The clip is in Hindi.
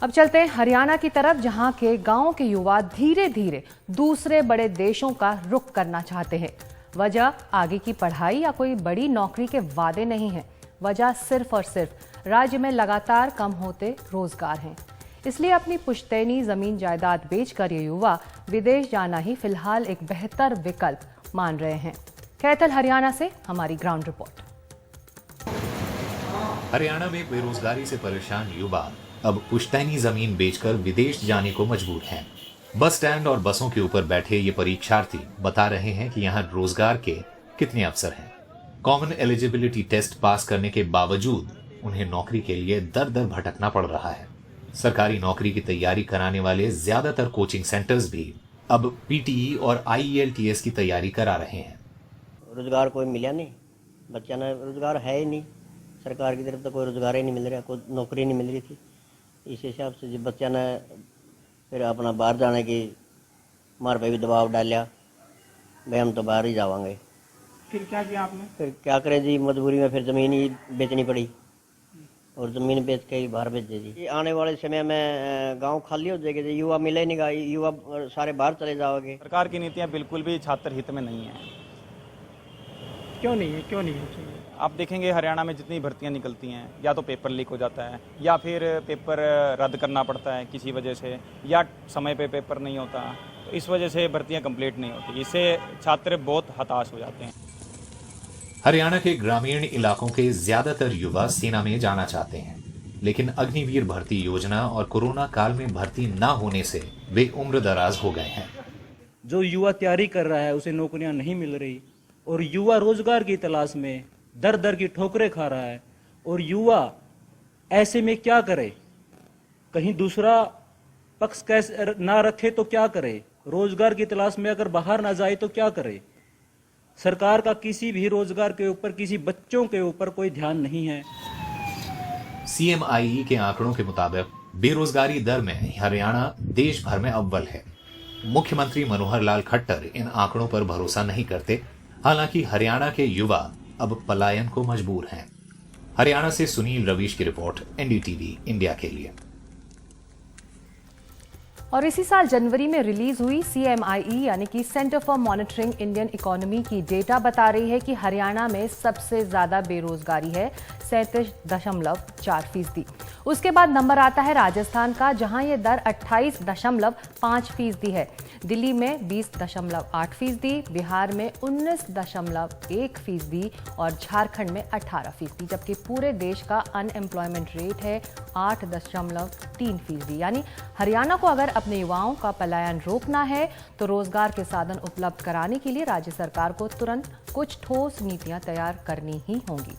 अब चलते हैं हरियाणा की तरफ, जहां के गांव के युवा धीरे धीरे दूसरे बड़े देशों का रुख करना चाहते हैं। वजह आगे की पढ़ाई या कोई बड़ी नौकरी के वादे नहीं है। वजह सिर्फ और सिर्फ राज्य में लगातार कम होते रोजगार हैं। इसलिए अपनी पुश्तैनी जमीन जायदाद बेचकर ये युवा विदेश जाना ही फिलहाल एक बेहतर विकल्प मान रहे हैं। कैथल हरियाणा से हमारी ग्राउंड रिपोर्ट। हरियाणा में बेरोजगारी से परेशान युवा अब पुश्तैनी जमीन बेचकर विदेश जाने को मजबूर हैं। बस स्टैंड और बसों के ऊपर बैठे ये परीक्षार्थी बता रहे हैं कि यहाँ रोजगार के कितने अवसर हैं। कॉमन एलिजिबिलिटी टेस्ट पास करने के बावजूद उन्हें नौकरी के लिए दर दर भटकना पड़ रहा है। सरकारी नौकरी की तैयारी कराने वाले ज्यादातर कोचिंग सेंटर्स भी अब पीटीई और IELTS की तैयारी करा रहे हैं। रोजगार कोई मिला नहीं, बच्चा ने रोजगार है ही नहीं। सरकार की तरफ तो कोई रोजगार ही नहीं मिल रहा, कोई नौकरी नहीं मिल रही थी। इस हिसाब से जब बच्चा ने फिर अपना बाहर जाने की हमारे पे भी दबाव डाला, भाई हम तो बाहर ही जावांगे। फिर क्या किया आपने? फिर क्या करें जी, मजबूरी में फिर ज़मीन ही बेचनी पड़ी और ज़मीन बेच के ही बाहर भेजे जी। आने वाले समय में गांव खाली हो जाएगा जी, युवा मिले नहीं, युवा सारे बाहर चले जाओगे। सरकार की नीतियाँ बिल्कुल भी छात्र हित में नहीं है। क्यों नहीं है? क्यों नहीं है? आप देखेंगे हरियाणा में जितनी भर्तियां निकलती हैं, या तो पेपर लीक हो जाता है या फिर पेपर रद्द करना पड़ता है किसी वजह से, या समय पे पेपर नहीं होता, तो इस वजह से भर्तियां कंप्लीट नहीं होती। इससे छात्र बहुत हताश हो जाते हैं। हरियाणा के ग्रामीण इलाकों के ज्यादातर युवा सेना में जाना चाहते हैं, लेकिन अग्निवीर भर्ती योजना और कोरोना काल में भर्ती न होने से वे उम्र दराज हो गए हैं। जो युवा तैयारी कर रहा है उसे नौकरियां नहीं मिल रही और युवा रोजगार की तलाश में दर दर की ठोकरें खा रहा है। और युवा ऐसे में क्या करे? कहीं दूसरा पक्ष कैसे ना रखे तो क्या करे? रोजगार की तलाश में अगर बाहर ना जाए तो क्या करे? सरकार का किसी भी रोजगार के ऊपर, किसी बच्चों के ऊपर कोई ध्यान नहीं है। CMIE के आंकड़ों के मुताबिक बेरोजगारी दर में हरियाणा देश भर में अव्वल है। मुख्यमंत्री मनोहर लाल खट्टर इन आंकड़ों पर भरोसा नहीं करते। हालांकि हरियाणा के युवा अब पलायन को मजबूर हैं। हरियाणा से सुनील रवीश की रिपोर्ट, NDTV इंडिया के लिए। और इसी साल जनवरी में रिलीज हुई CMIE यानी कि centre for monitoring Indian economy की डेटा बता रही है कि हरियाणा में सबसे ज्यादा बेरोजगारी है, 37.4%। उसके बाद नंबर आता है राजस्थान का, जहां ये दर 28.5% है। दिल्ली में 20.8%, बिहार में 19.1% और झारखंड में 18%, जबकि पूरे देश का अनएम्प्लॉयमेंट रेट है 8.3%। यानी हरियाणा को अगर अपने युवाओं का पलायन रोकना है तो रोजगार के साधन उपलब्ध कराने के लिए राज्य सरकार को तुरंत कुछ ठोस नीतियां तैयार करनी ही होंगी।